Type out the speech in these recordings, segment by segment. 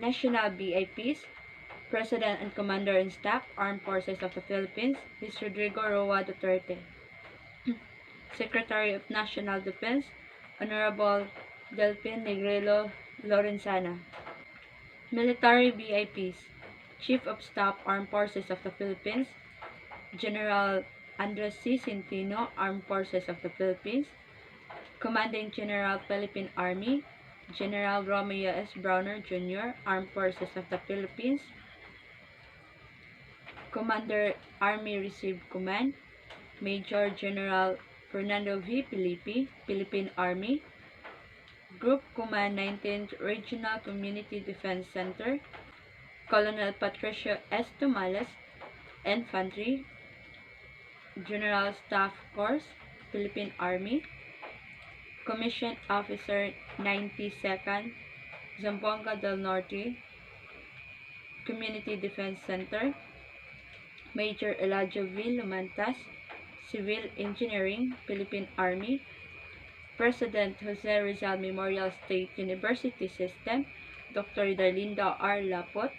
National VIPs, President and Commander-in-Staff, Armed Forces of the Philippines, is Rodrigo Roa Duterte. Secretary of National Defense, Honorable Delphin Negrelo Lorenzana. Military VIPs, Chief of Staff, Armed Forces of the Philippines, General Andres C. Centino, Armed Forces of the Philippines, Commanding General Philippine Army, General Romeo S. Browner Jr., Armed Forces of the Philippines, Commander Army Reserve Command, Major General Fernando V. Filipe, Philippine Army, Group Command 19th Regional Community Defense Center, Colonel Patricio S. Tumales, Infantry, General Staff Corps, Philippine Army, Commissioned Officer 92nd Zamboanga del Norte Community Defense Center, Major Elijah V. Lumantas, Civil Engineering, Philippine Army, President Jose Rizal Memorial State University System, Dr. Darlinda R. Lapot,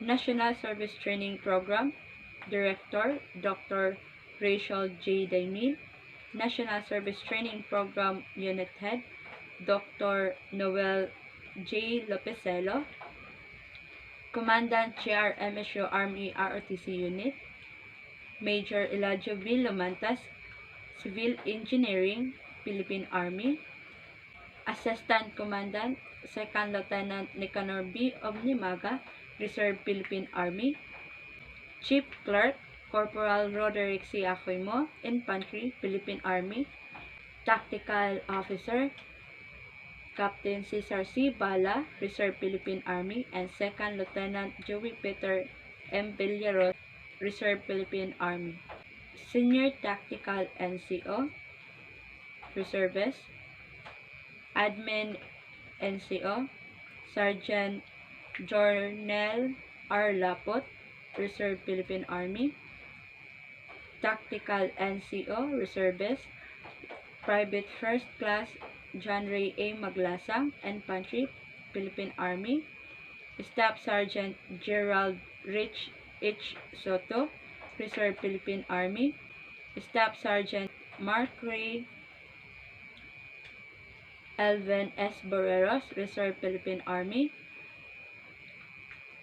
National Service Training Program, Director, Dr. Rachel J. Daimil, National Service Training Program Unit Head, Dr. Noel J. Lopezelo, Commandant GRMSU Army ROTC Unit, Major Elijah V. Lumantas, Civil Engineering, Philippine Army, Assistant Commandant, 2nd Lieutenant Nicanor B. Omnimaga, Reserve Philippine Army, Chief Clerk, Corporal Roderick C. Acoimo, Infantry, Philippine Army, Tactical Officer, Captain Cesar C. Bala, Reserve Philippine Army, and 2nd Lieutenant Joey Peter M. Villaros, Reserve Philippine Army. Senior Tactical NCO, Reservist, Admin NCO, Sergeant Jornel R. Lapot, Reserve Philippine Army, Tactical NCO, Reservist, Private First Class John Ray A. Maglasang, Infantry, Philippine Army, Staff Sergeant Gerald Rich H. Soto, Reserve Philippine Army, Staff Sergeant Mark Ray Elvin S. Borreros, Reserve Philippine Army,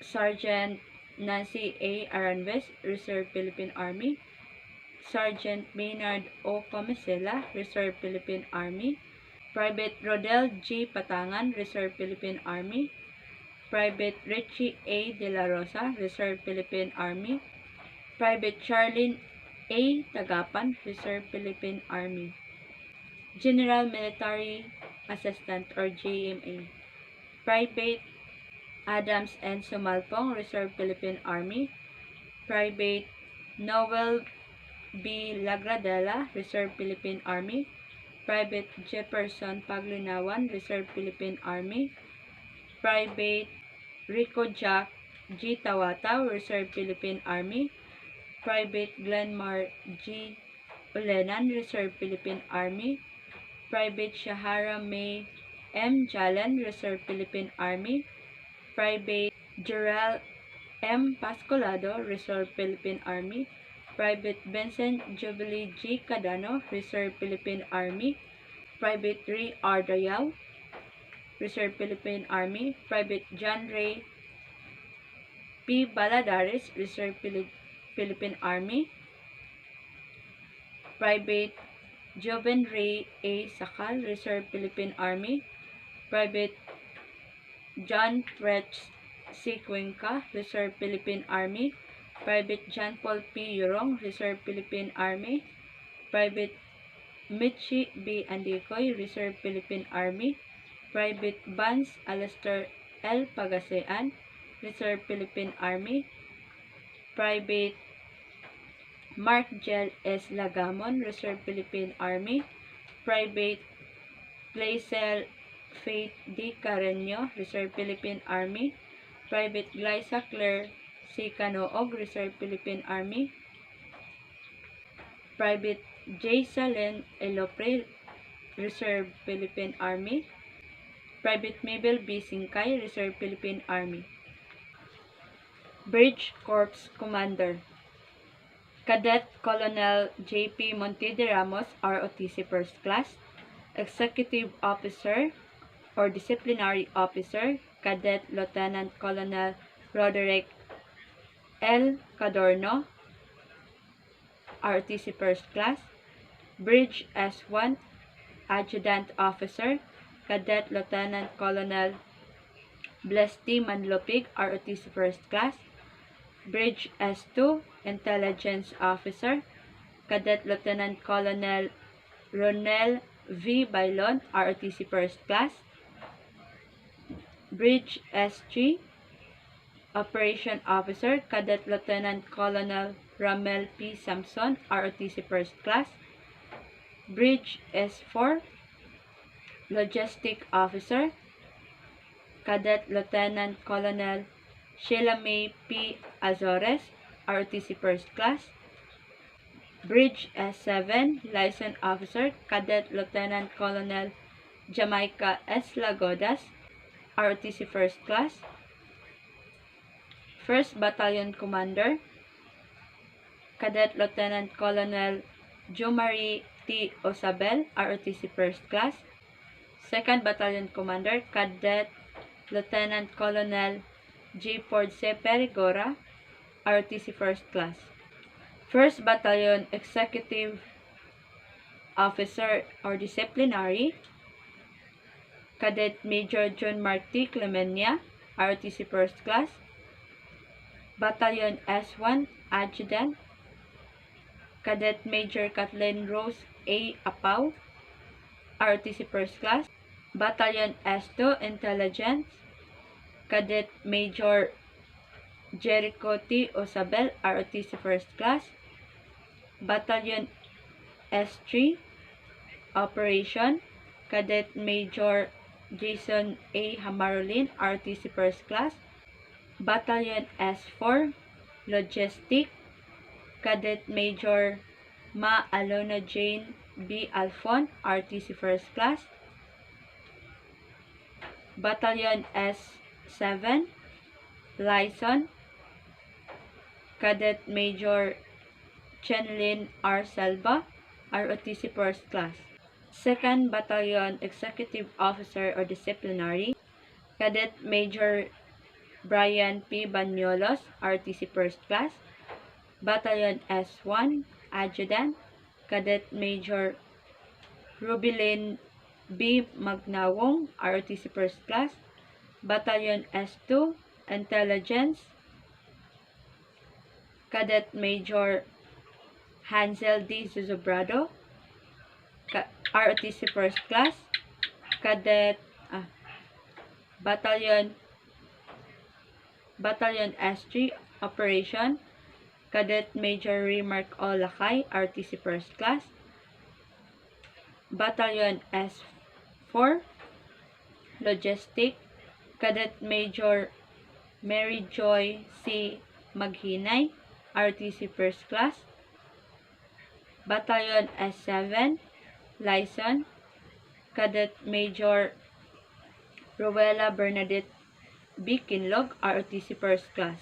Sergeant Nancy A. Aranves, Reserve Philippine Army, Sergeant Maynard O. Comesela, Reserve Philippine Army, Private Rodel G. Patangan, Reserve Philippine Army, Private Richie A. De La Rosa, Reserve Philippine Army, Private Charlene A. Tagapan, Reserve Philippine Army, General Military Assistant or GMA, Private Adams N. Sumalpong, Reserve Philippine Army, Private Noel B. Lagradela, Reserve Philippine Army, Private Jefferson Paglinawan, Reserve Philippine Army, Private Rico Jack G. Tawataw, Reserve Philippine Army, Private Glenmar G. Ulenan, Reserve Philippine Army, Private Shahara May M. Jalan, Reserve Philippine Army, Private Gerald M. Pascolado, Reserve Philippine Army, Private Vincent Jubilee G. Cadano, Reserve Philippine Army, Private Ray R. Dayal, Reserve Philippine Army, Private John Ray P. Baladares, Reserve Philippine Army, Private Joven Ray A. Sakal, Reserve Philippine Army, Private John Fretz C. Cuenca, Reserve Philippine Army, Private John Paul P. Yurong, Reserve Philippine Army, Private Michi B. Andicoy, Reserve Philippine Army, Private Vance Alastair L. Pagasean, Reserve Philippine Army, Private Mark Gel S. Lagamon, Reserve Philippine Army, Private Glaisel Faith D. Carreño, Reserve Philippine Army, Private Glyza Claire C. Canoog, Reserve Philippine Army, Private J. Salen Elopre, Reserve Philippine Army, Private Mabel B. Singkay, Reserve Philippine Army. Bridge Corps Commander. Cadet Colonel J.P. Montide Ramos, ROTC First Class. Executive Officer or Disciplinary Officer, Cadet Lieutenant Colonel Roderick L. Cadorno, ROTC First Class. Bridge S1 Adjutant Officer, Cadet Lieutenant Colonel Blesti Manlopig, ROTC First Class. Bridge S2 Intelligence Officer, Cadet Lieutenant Colonel Ronel V. Bailon, ROTC First Class. Bridge S3 Operation Officer, Cadet Lieutenant Colonel Ramel P. Samson, ROTC First Class. Bridge S4 Logistic Officer, Cadet Lieutenant Colonel Sheila May P. Azores, ROTC First Class. Bridge S7 Liaison Officer, Cadet Lieutenant Colonel Jamaica S. Lagodas, ROTC First Class. 1st Battalion Commander, Cadet Lieutenant Colonel Jumari T. Osabel, ROTC First Class. 2nd Battalion Commander, Cadet Lieutenant Colonel J. Force Perigora, ROTC First Class. 1st Battalion Executive Officer or Disciplinary, Cadet Major John Marty Clemenia, ROTC First Class. Battalion S1 Adjutant, Cadet Major Kathleen Rose A. Apaw, ROTC First Class. Battalion S2 Intelligence, Cadet Major Jericho T. Osabel, ROTC First Class. Battalion S3 Operation, Cadet Major Jason A. Hamarolin, ROTC First Class. Battalion S4 Logistic, Cadet Major Ma Alona Jane B. Alfon, ROTC First Class. Battalion S7 Liaison, Cadet Major Chenlin R. Selva, ROTC First Class. 2nd Battalion Executive Officer or Disciplinary, Cadet Major Brian P. Banyolos, ROTC First Class. Battalion S1 Adjutant, Cadet Major Rubilin B. Magnawong, ROTC First Class. Battalion S2 Intelligence, Cadet Major Hansel D. Zuzobrado, ROTC First Class. Battalion S3 Operation, Cadet Major Remark O. Lakay, ROTC First Class. Battalion S4 Logistic, Cadet Major Mary Joy C. Maghinay, ROTC First Class. Battalion S7 Liaison, Cadet Major Rowella Bernadette B. Kinlog, ROTC First Class.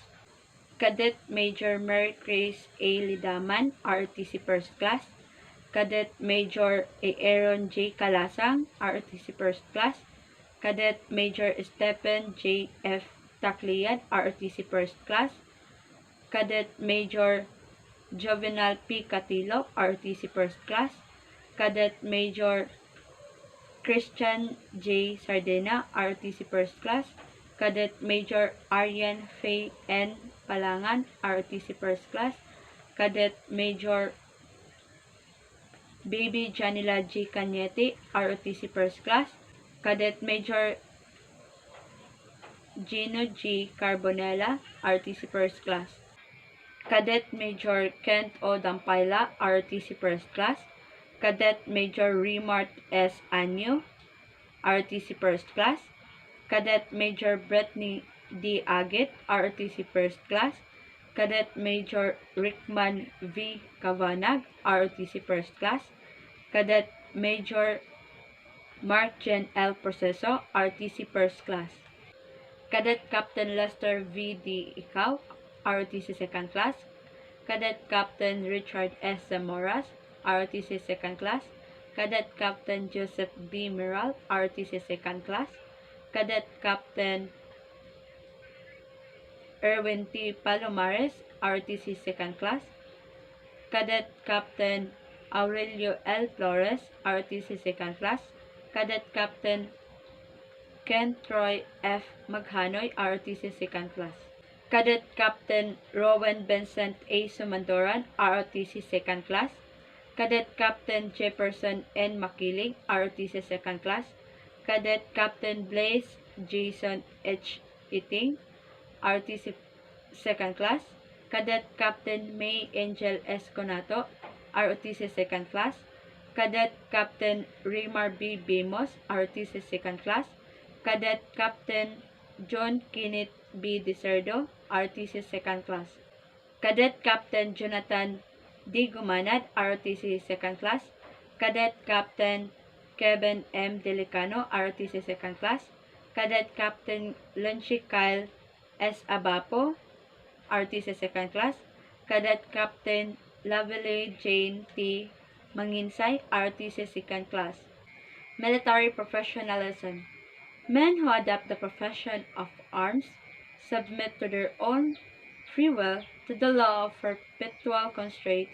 Cadet Major Mary Grace A. Lidaman, ROTC First Class. Cadet Major Aaron J. Kalasang, ROTC First Class. Cadet Major Stephen J. F. Tacliad, ROTC First Class. Cadet Major Jovenal P. Catilo, ROTC First Class. Cadet Major Christian J. Sardena, ROTC First Class. Cadet Major Aryan Faye N. Palangan, ROTC First Class. Cadet Major Baby Janila G. Cañete, ROTC First Class. Cadet Major Gino G. Carbonella, ROTC First Class. Cadet Major Kent O. Dampayla, ROTC First Class. Cadet Major Remart S. Anyo, ROTC First Class. Cadet Major Brittany D. Agit, ROTC First Class. Cadet Major Rickman V. Kavanagh, ROTC First Class. Cadet Major Mark Jen L. Proceso, ROTC First Class. Cadet Captain Lester V. D. Ikaw, ROTC Second Class, Cadet Captain Richard S. Zamoras, ROTC Second Class, Cadet Captain Joseph B. Miral, ROTC Second Class, Cadet Captain Erwin T. Palomares, ROTC Second Class, Cadet Captain Aurelio L. Flores, ROTC Second Class, Cadet Captain Ken Troy F. Maghanoy, ROTC Second Class, Cadet Captain Rowan Vincent A. Sumandoran, ROTC Second Class, Cadet Captain Jefferson N. Makiling, ROTC Second Class, Cadet Captain Blaze Jason H. Iting, ROTC Second Class, Cadet Captain May Angel S. Conato, ROTC Second Class, Cadet Captain Rimar B. Bimos, ROTC Second Class, Cadet Captain John Kenneth B. Deserdo, ROTC Second Class, Cadet Captain Jonathan D. Gumanad, ROTC Second Class, Cadet Captain Kevin M. Delicano, ROTC Second Class, Cadet Captain Lunchi Kyle S. Abapo, ROTC Second Class, Cadet Captain Lavelle Jane T. Manginsay, ROTC Second Class. Military Professionalism. Men who adopt the profession of arms submit to their own free will to the law of perpetual constraint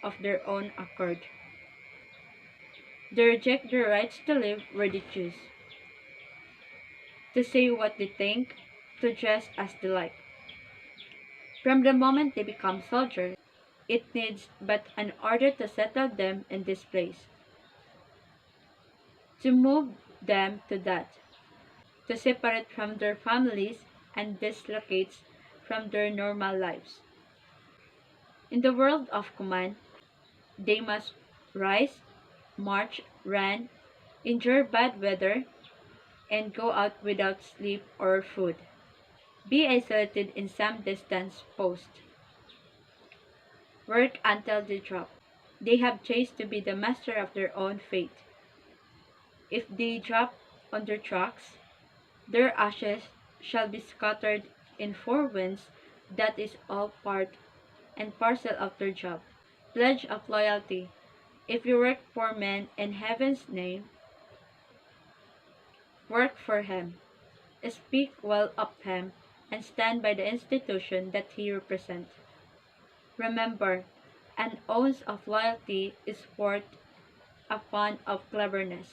of their own accord. They reject their rights to live where they choose, to say what they think, to dress as they like. From the moment they become soldiers, it needs but an order to settle them in this place, to move them to that, to separate from their families and dislocate from their normal lives. In the world of command, they must rise, march, run, endure bad weather, and go out without sleep or food. Be isolated in some distance post. Work until they drop. They have chosen to be the master of their own fate. If they drop on their tracks, their ashes shall be scattered in four winds. That is all part and parcel of their job. Pledge of loyalty. If you work for men in heaven's name, work for him, speak well of him, and stand by the institution that he represents. Remember, an ounce of loyalty is worth a pound of cleverness.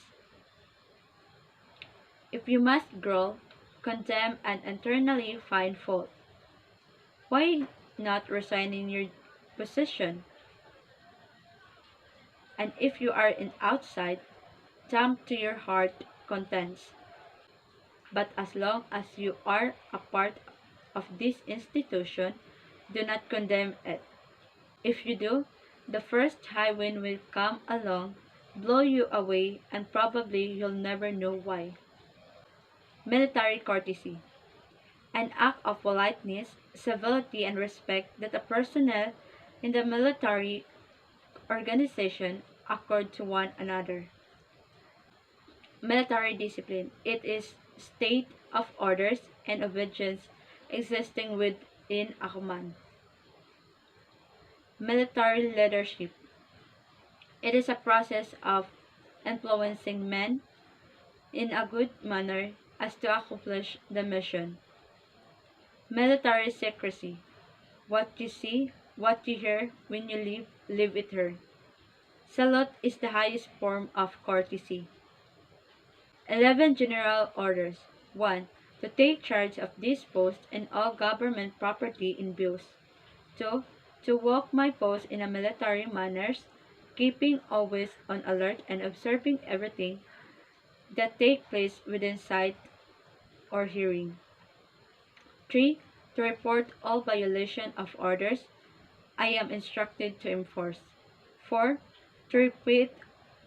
If you must growl, condemn, and internally find fault, why not resign in your position? And if you are in outside, jump to your heart contents. But as long as you are a part of this institution, do not condemn it. If you do, the first high wind will come along, blow you away, and probably you'll never know why. Military courtesy. An act of politeness, civility, and respect that the personnel in the military organization accord to one another. Military discipline. It is state of orders and obedience existing within a command. Military leadership. It is a process of influencing men in a good manner as to accomplish the mission. Military secrecy. What you see, what you hear when you leave it here. Salute is the highest form of courtesy. 11 General Orders. 1. To take charge of this post and all government property in views. 2. To walk my post in a military manners, keeping always on alert and observing everything that take place within sight or hearing. 3. To report all violation of orders I am instructed to enforce. 4. To repeat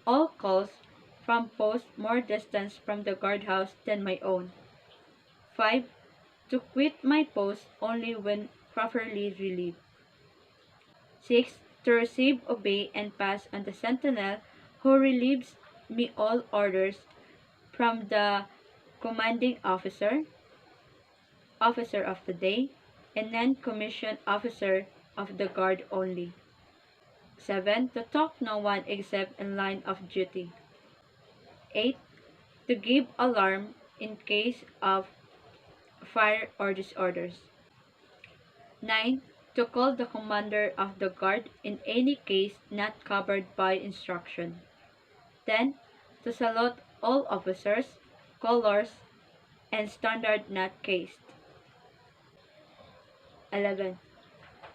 all calls from posts more distance from the guardhouse than my own. 5. To quit my post only when properly relieved. 6. To receive, obey, and pass on the sentinel who relieves me all orders from the commanding officer of the day, and non-commissioned officer of the guard only. 7. To talk no one except in line of duty. 8. To give alarm in case of fire or disorders. 9. To call the commander of the guard in any case not covered by instruction. 10. To salute all officers, colors, and standard not cased. 11.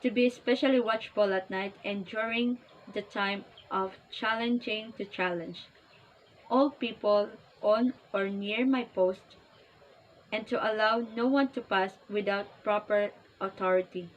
To be especially watchful at night and during the time of challenging to challenge all people on or near my post, and to allow no one to pass without proper authority.